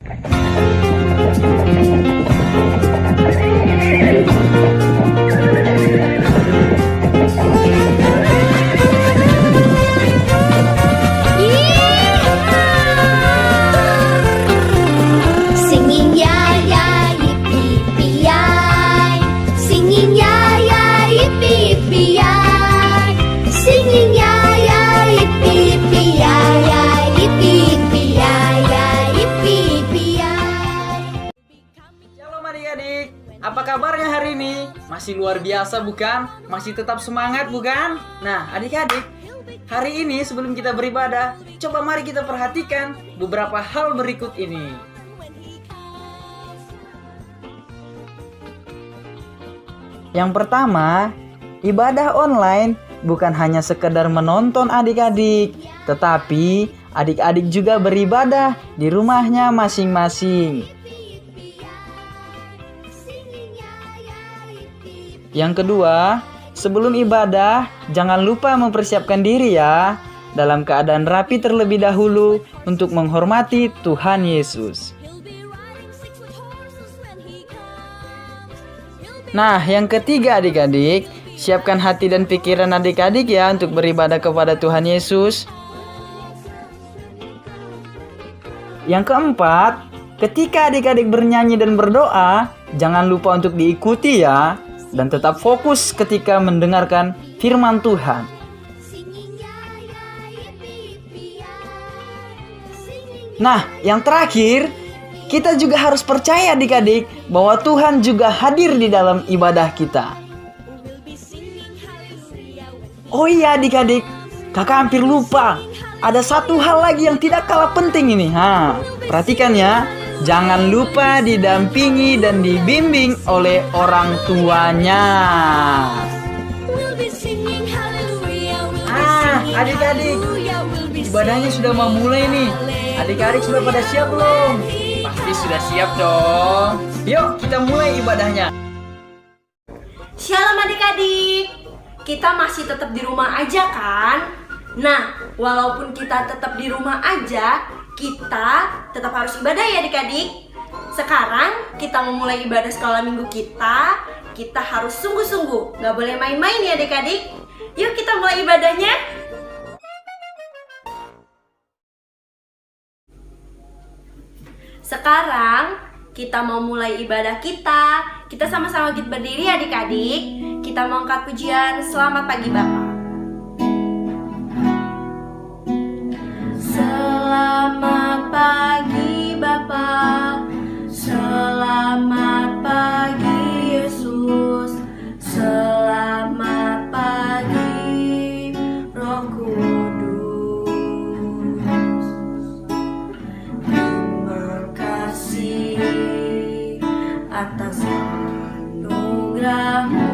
Singing ya ya yippee yippee yay, singing ya ya yippee yippee yay, singing ya ya yippee yippee yay, yippee yippee yay, yippee yippee yay. Shalom adik-adik, apa kabarnya hari ini? Masih luar biasa bukan? Masih tetap semangat bukan? Nah adik-adik, hari ini sebelum kita beribadah, coba mari kita perhatikan beberapa hal berikut ini. Yang pertama, ibadah online bukan hanya sekedar menonton adik-adik, tetapi adik-adik juga beribadah di rumahnya masing-masing. Yang kedua, sebelum ibadah, jangan lupa mempersiapkan diri ya, dalam keadaan rapi terlebih dahulu untuk menghormati Tuhan Yesus. Nah, yang ketiga adik-adik, siapkan hati dan pikiran adik-adik ya untuk beribadah kepada Tuhan Yesus. Yang keempat, ketika adik-adik bernyanyi dan berdoa, jangan lupa untuk diikuti ya, dan tetap fokus ketika mendengarkan firman Tuhan. Nah, yang terakhir, kita juga harus percaya adik-adik bahwa Tuhan juga hadir di dalam ibadah kita. Oh iya adik-adik, kakak hampir lupa. Ada satu hal lagi yang tidak kalah penting ini. Perhatikan ya. Jangan lupa didampingi dan dibimbing oleh orang tuanya. Adik-adik, ibadahnya sudah mau mulai nih. Adik-adik sudah pada siap belum? Pasti sudah siap dong. Yuk kita mulai ibadahnya. Shalom adik-adik, kita masih tetap di rumah aja kan? Nah, walaupun kita tetap di rumah aja, kita tetap harus ibadah ya adik-adik. Sekarang kita memulai ibadah sekolah minggu kita harus sungguh-sungguh, gak boleh main-main ya adik-adik. Yuk kita mulai ibadahnya. Sekarang kita mau mulai ibadah kita. Kita sama-sama berdiri adik-adik. Kita mau angkat pujian Selamat Pagi Bapa. Selamat pagi Bapa, selamat pagi Yesus, selamat pagi Roh Kudus. Terima kasih atas anugerah-Mu.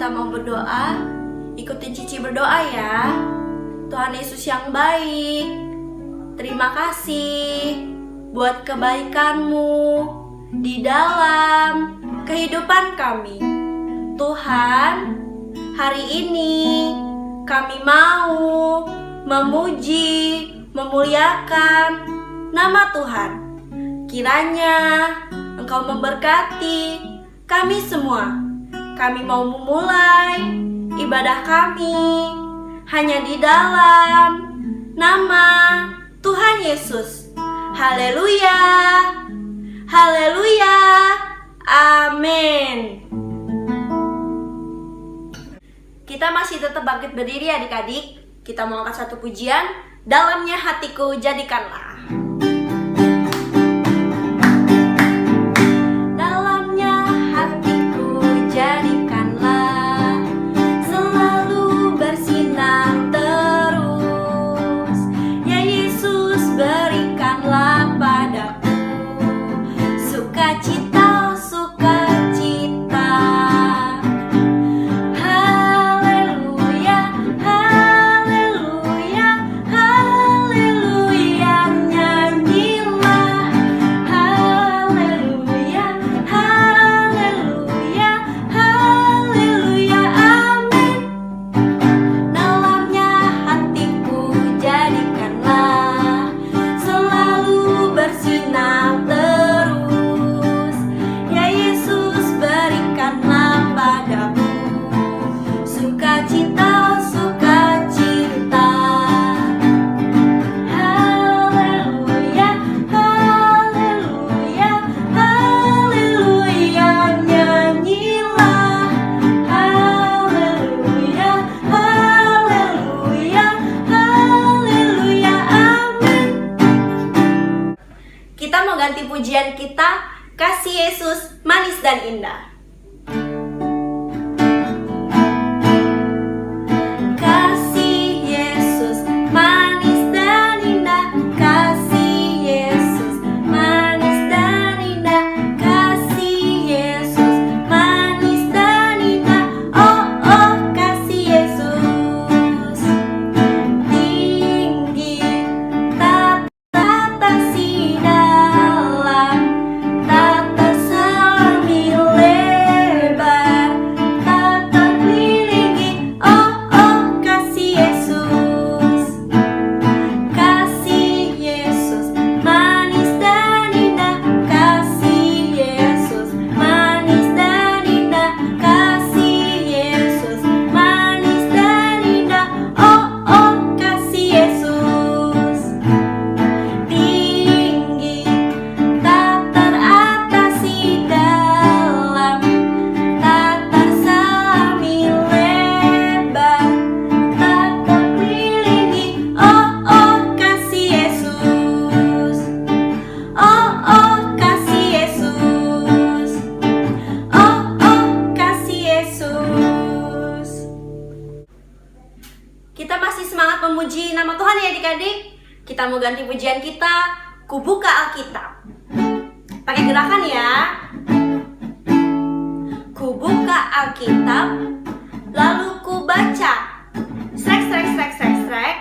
kita mau berdoa, ikutin Cici berdoa ya. Tuhan Yesus yang baik, terima kasih buat kebaikan-Mu di dalam kehidupan kami. Tuhan, hari ini kami mau memuji, memuliakan nama Tuhan. Kiranya Engkau memberkati kami semua. Kami mau memulai ibadah kami hanya di dalam nama Tuhan Yesus. Haleluya, haleluya, amin. Kita masih tetap bangkit berdiri adik-adik. Kita mau angkat satu pujian, dalamnya hatiku jadikanlah. Dalamnya hatiku jadikanlah, selalu bersinar terus. Ya Yesus, berikanlah padaku sukacita, sukacita. Haleluya, haleluya, haleluya, nyanyilah. Haleluya, haleluya, haleluya, amin. Dalamnya hatiku jadikanlah, selalu bersinar terus. Ya Yesus, berikanlah padaku sukacita, sukacita. Haleluya, haleluya, haleluya, nyanyilah. Haleluya, haleluya, haleluya, amin. Kita mau ganti pujian kita, kasih Yesus manis dan indah. Kasih Yesus manis dan indah, kasih Yesus manis dan indah, kasih Yesus manis dan indah. Oh oh, kasih Yesus tinggi, tak teratasi dalam, tak tersami lebar, tak terkelilingi. Oh oh, kasih Yesus, kasih Yesus manis dan indah, kasih Yesus manis dan indah, kasih Yesus manis dan indah. Oh oh, kasih Yesus tinggi, tak teratasi dalam, tak tersami lebar, tak terkelilingi. Oh oh, kasih Yesus. Oh oh, kasih Yesus. Oh oh, kasih Yesus. Kita masih semangat memuji nama Tuhan ya adik-adik. Kita mau ganti pujian kita, ku buka Alkitab. Pakai gerakan ya. Ku buka Alkitab, lalu ku baca. Srek srek srek srek srek.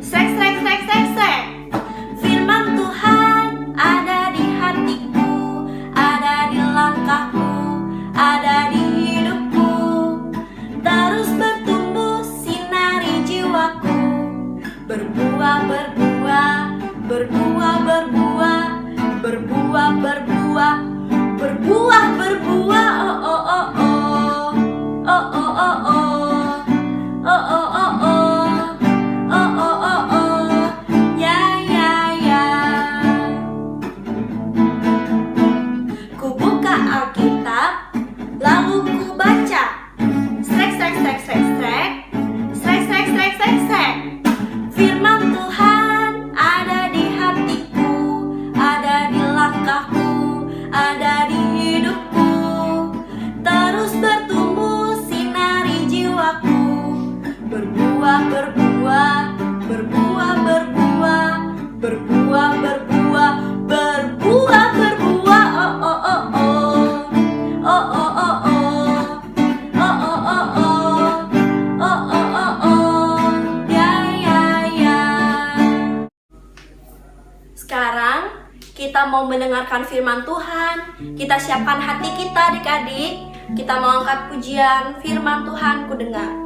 Srek srek srek srek srek. Firman Tuhan ada di hatiku, ada di langkahku, ada di hidupku. Terus bertumbuh sinari jiwaku, berbuah berbuah, berbuah berbuah, berbuah berbuah, berbuah berbuah. Oh oh oh oh, oh oh oh oh, oh oh oh oh, oh oh oh oh. Ya mau mendengarkan firman Tuhan. Kita siapkan hati kita adik-adik. Kita mau angkat pujian firman Tuhan ku dengar.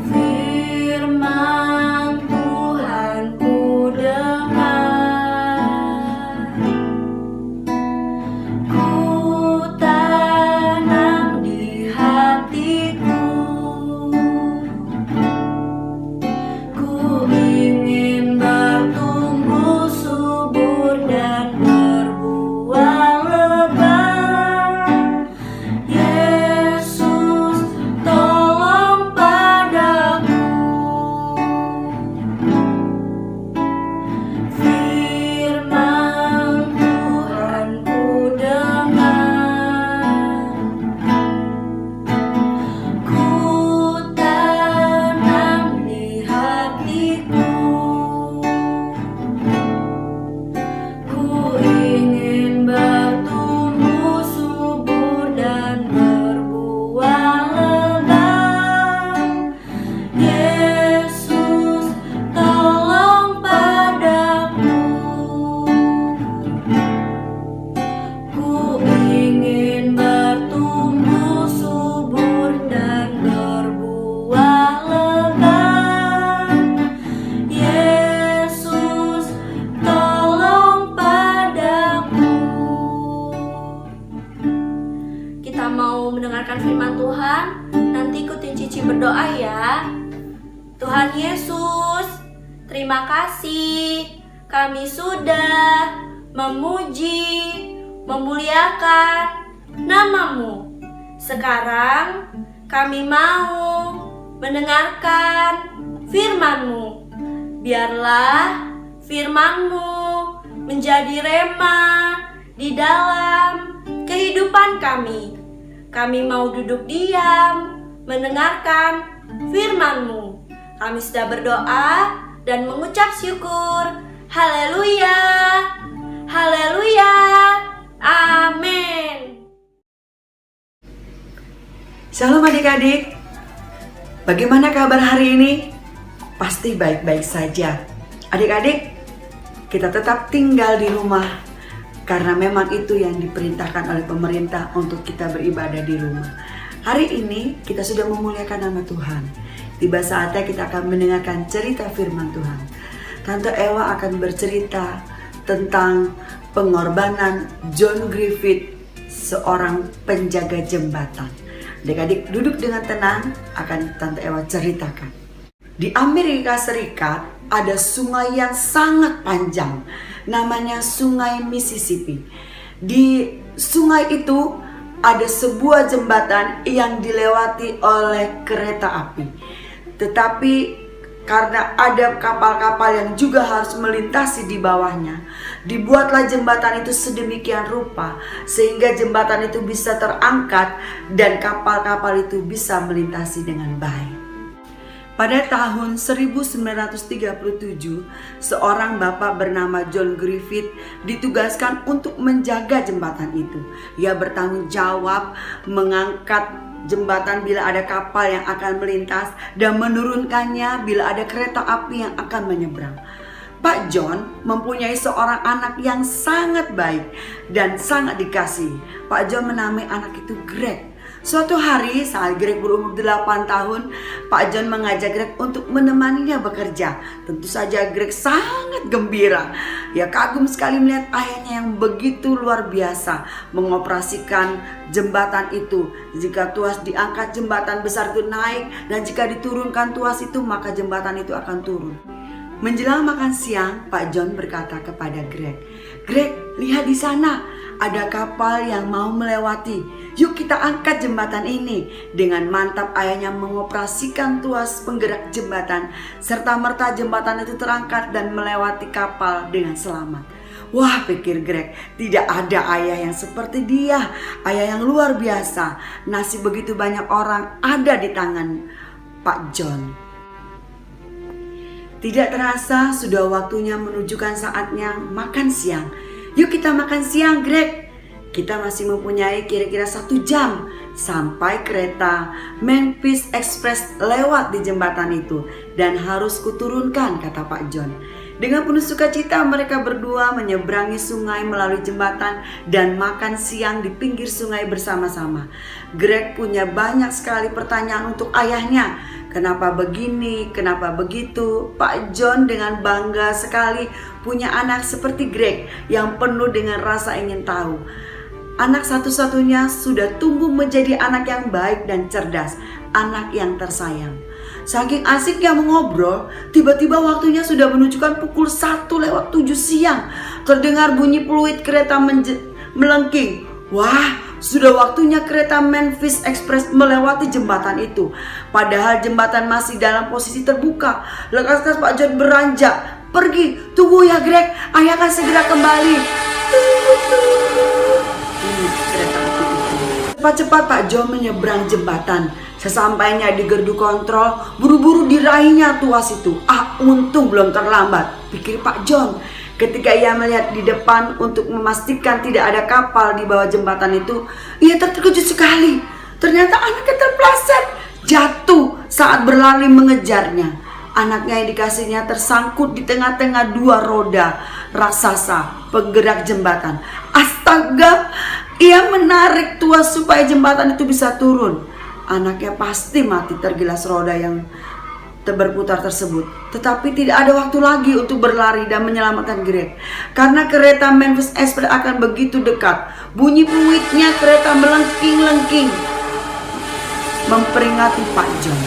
Firman Tuhan ku dengar, ku tanam di hatiku, ku ingin bertumbuh subur dan berbuah lebat. Yesus, tolong padaku. Firman Tuhan ku dengar, ku tanam di hatiku, ku ingin bertumbuh subur dan berbuah lebat. Yesus, tolong padaku. Ku ingin bertumbuh subur dan berbuah lebat. Yesus, tolong padaku. Kita mau mendengarkan firman Tuhan. Nanti ikutin Cici berdoa ya. Tuhan Yesus, terima kasih. Kami sudah memuji, memuliakan nama-Mu. Sekarang kami mau mendengarkan firman-Mu. Biarlah firman-Mu menjadi rema di dalam kehidupan kami. Kami mau duduk diam, mendengarkan firman-Mu. Kami sudah berdoa dan mengucap syukur. Haleluya, haleluya, amin. Shalom adik-adik, bagaimana kabar hari ini? Pasti baik-baik saja. Adik-adik, kita tetap tinggal di rumah karena memang itu yang diperintahkan oleh pemerintah untuk kita beribadah di rumah. Hari ini kita sudah memuliakan nama Tuhan. Tiba saatnya kita akan mendengarkan cerita firman Tuhan. Tante Ewa akan bercerita tentang pengorbanan John Griffith, seorang penjaga jembatan. Adik-adik duduk dengan tenang, akan Tante Ewa ceritakan. Di Amerika Serikat ada sungai yang sangat panjang, namanya Sungai Mississippi. Di sungai itu ada sebuah jembatan yang dilewati oleh kereta api. Tetapi karena ada kapal-kapal yang juga harus melintasi di bawahnya, dibuatlah jembatan itu sedemikian rupa sehingga jembatan itu bisa terangkat dan kapal-kapal itu bisa melintasi dengan baik. Pada tahun 1937, seorang bapak bernama John Griffith ditugaskan untuk menjaga jembatan itu. Ia bertanggung jawab mengangkat jembatan bila ada kapal yang akan melintas dan menurunkannya bila ada kereta api yang akan menyeberang. Pak John mempunyai seorang anak yang sangat baik dan sangat dikasihi. Pak John menamai anak itu Greg. Suatu hari saat Greg berumur 8 tahun, Pak John mengajak Greg untuk menemaninya bekerja. Tentu saja Greg sangat gembira. Ia kagum sekali melihat ayahnya yang begitu luar biasa mengoperasikan jembatan itu. Jika tuas diangkat, jembatan besar itu naik, dan jika diturunkan tuas itu, maka jembatan itu akan turun. Menjelang makan siang, Pak John berkata kepada Greg, "Greg, lihat di sana, ada kapal yang mau melewati. Yuk kita angkat jembatan ini." Dengan mantap ayahnya mengoperasikan tuas penggerak jembatan, serta merta jembatan itu terangkat dan melewati kapal dengan selamat. Wah, pikir Greg, tidak ada ayah yang seperti dia. Ayah yang luar biasa. Nasib begitu banyak orang ada di tangan Pak John. Tidak terasa sudah waktunya menunjukkan saatnya makan siang. Yuk kita makan siang, Greg. Kita masih mempunyai kira-kira 1 jam sampai kereta Memphis Express lewat di jembatan itu dan harus kuturunkan, kata Pak John. Dengan penuh sukacita mereka berdua menyeberangi sungai melalui jembatan dan makan siang di pinggir sungai bersama-sama. Greg punya banyak sekali pertanyaan untuk ayahnya. Kenapa begini, kenapa begitu? Pak John dengan bangga sekali punya anak seperti Greg yang penuh dengan rasa ingin tahu. Anak satu-satunya sudah tumbuh menjadi anak yang baik dan cerdas, anak yang tersayang. Saking asiknya mengobrol, tiba-tiba waktunya sudah menunjukkan pukul 1:07 siang. Terdengar bunyi peluit kereta melengking. Wah, sudah waktunya kereta Memphis Express melewati jembatan itu. Padahal jembatan masih dalam posisi terbuka. Lekas Pak John beranjak. Pergi, tunggu ya Greg, ayah akan segera kembali. Ini kereta api itu. Cepat-cepat Pak John menyeberang jembatan. Sesampainya di gerdu kontrol, buru-buru diraihnya tuas itu. Untung belum terlambat, pikir Pak John. Ketika ia melihat di depan untuk memastikan tidak ada kapal di bawah jembatan itu, ia terkejut sekali. Ternyata anaknya terpleset, jatuh saat berlari mengejarnya. Anaknya yang dikasihnya tersangkut di tengah-tengah dua roda raksasa penggerak jembatan. Astaga, ia menarik tuas supaya jembatan itu bisa turun. Anaknya pasti mati tergilas roda yang berputar tersebut. Tetapi tidak ada waktu lagi untuk berlari dan menyelamatkan Greg. Karena kereta Memphis Express akan begitu dekat. Bunyi peluitnya kereta melengking-lengking memperingati Pak John.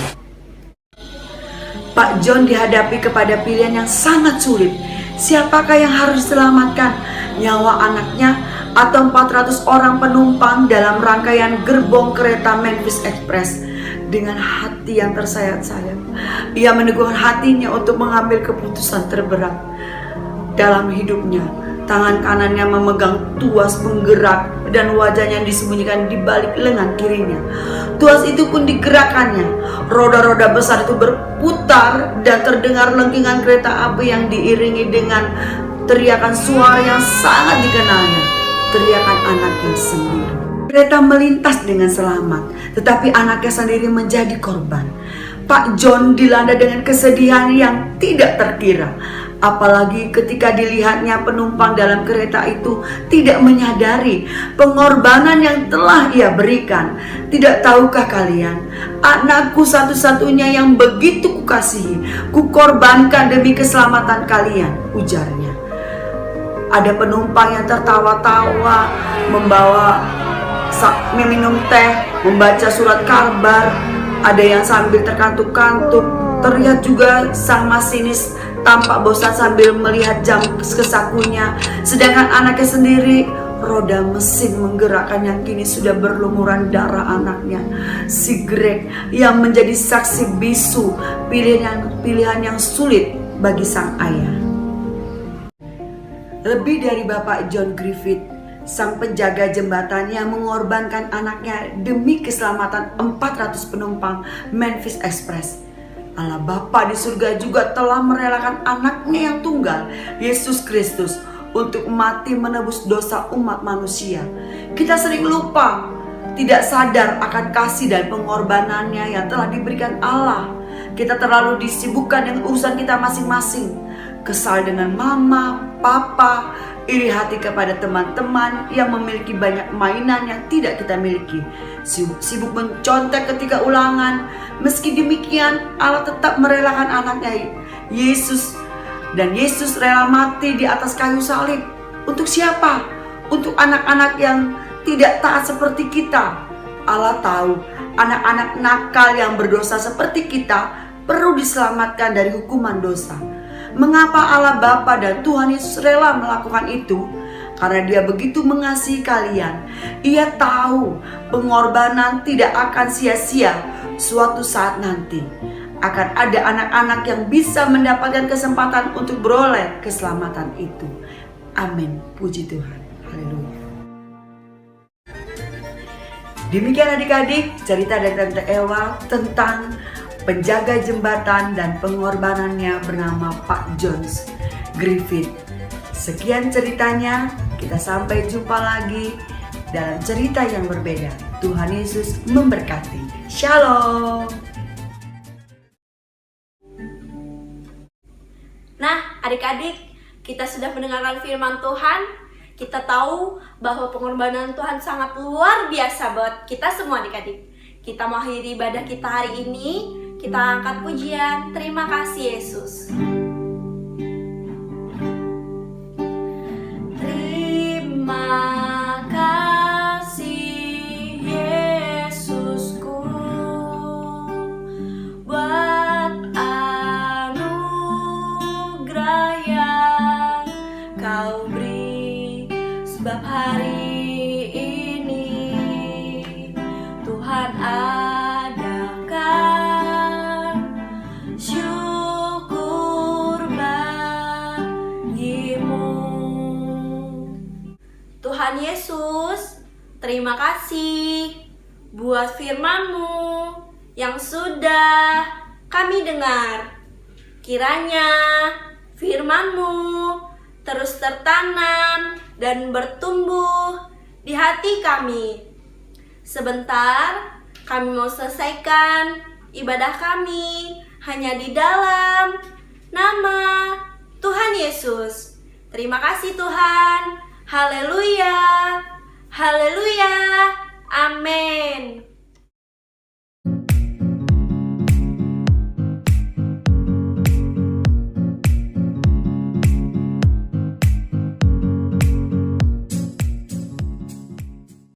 Pak John dihadapi kepada pilihan yang sangat sulit. Siapakah yang harus diselamatkan? Nyawa anaknya atau 400 orang penumpang dalam rangkaian gerbong kereta Memphis Express? Dengan hati yang tersayat-sayat, ia meneguhkan hatinya untuk mengambil keputusan terberat dalam hidupnya. Tangan kanannya memegang tuas penggerak dan wajahnya disembunyikan di balik lengan kirinya. Tuas itu pun digerakkannya. Roda-roda besar itu berputar dan terdengar lengkingan kereta api yang diiringi dengan teriakan suara yang sangat dikenalnya. Teriakan anaknya sendiri. Kereta melintas dengan selamat, tetapi anaknya sendiri menjadi korban. Pak John dilanda dengan kesedihan yang tidak terkira. Apalagi ketika dilihatnya penumpang dalam kereta itu tidak menyadari pengorbanan yang telah ia berikan. Tidak tahukah kalian, anakku satu-satunya yang begitu kukasihi, kukorbankan demi keselamatan kalian, ujarnya. Ada penumpang yang tertawa-tawa, membawa meminum teh, membaca surat kabar. Ada yang sambil terkantuk-kantuk. Terlihat juga sang masinis tampak bosan sambil melihat jam kesakunya. Sedangkan anaknya sendiri, roda mesin menggerakkan yang kini sudah berlumuran darah anaknya, si Greg, yang menjadi saksi bisu pilihan yang sulit bagi sang ayah. Lebih dari Bapak John Griffith, sang penjaga jembatan yang mengorbankan anaknya demi keselamatan 400 penumpang Memphis Express. Allah Bapa di surga juga telah merelakan anaknya yang tunggal, Yesus Kristus, untuk mati menebus dosa umat manusia. Kita sering lupa, tidak sadar akan kasih dan pengorbanannya yang telah diberikan Allah. Kita terlalu disibukkan dengan urusan kita masing-masing. Kesal dengan mama, papa, iri hati kepada teman-teman yang memiliki banyak mainan yang tidak kita miliki. Sibuk mencontek ketika ulangan. Meski demikian, Allah tetap merelakan anaknya Yesus. Dan Yesus rela mati di atas kayu salib. Untuk siapa? Untuk anak-anak yang tidak taat seperti kita. Allah tahu anak-anak nakal yang berdosa seperti kita perlu diselamatkan dari hukuman dosa. Mengapa Allah Bapa dan Tuhan Yesus rela melakukan itu? Karena Dia begitu mengasihi kalian. Ia tahu pengorbanan tidak akan sia-sia. Suatu saat nanti akan ada anak-anak yang bisa mendapatkan kesempatan untuk beroleh keselamatan itu. Amin. Puji Tuhan. Haleluya. Demikian adik-adik cerita dari Tante Ewa tentang penjaga jembatan dan pengorbanannya bernama Pak John Griffith. Sekian ceritanya, kita sampai jumpa lagi dalam cerita yang berbeda. Tuhan Yesus memberkati. Shalom. Nah, Adik-adik, kita sudah mendengarkan firman Tuhan. Kita tahu bahwa pengorbanan Tuhan sangat luar biasa buat kita semua adik-adik. Kita mengakhiri ibadah kita hari ini, kita angkat pujian. Terima kasih Yesus. Terima kasih Yesusku buat anugerah yang kau beri, sebab hari ini Tuhan adakan syukur bagimu. Tuhan Yesus, terima kasih buat firman-Mu yang sudah kami dengar. Kiranya firman-Mu terus tertanam dan bertumbuh di hati kami. Sebentar, kami mau selesaikan ibadah kami hanya di dalam nama Tuhan Yesus. Terima kasih Tuhan. Haleluya. Haleluya. Amin.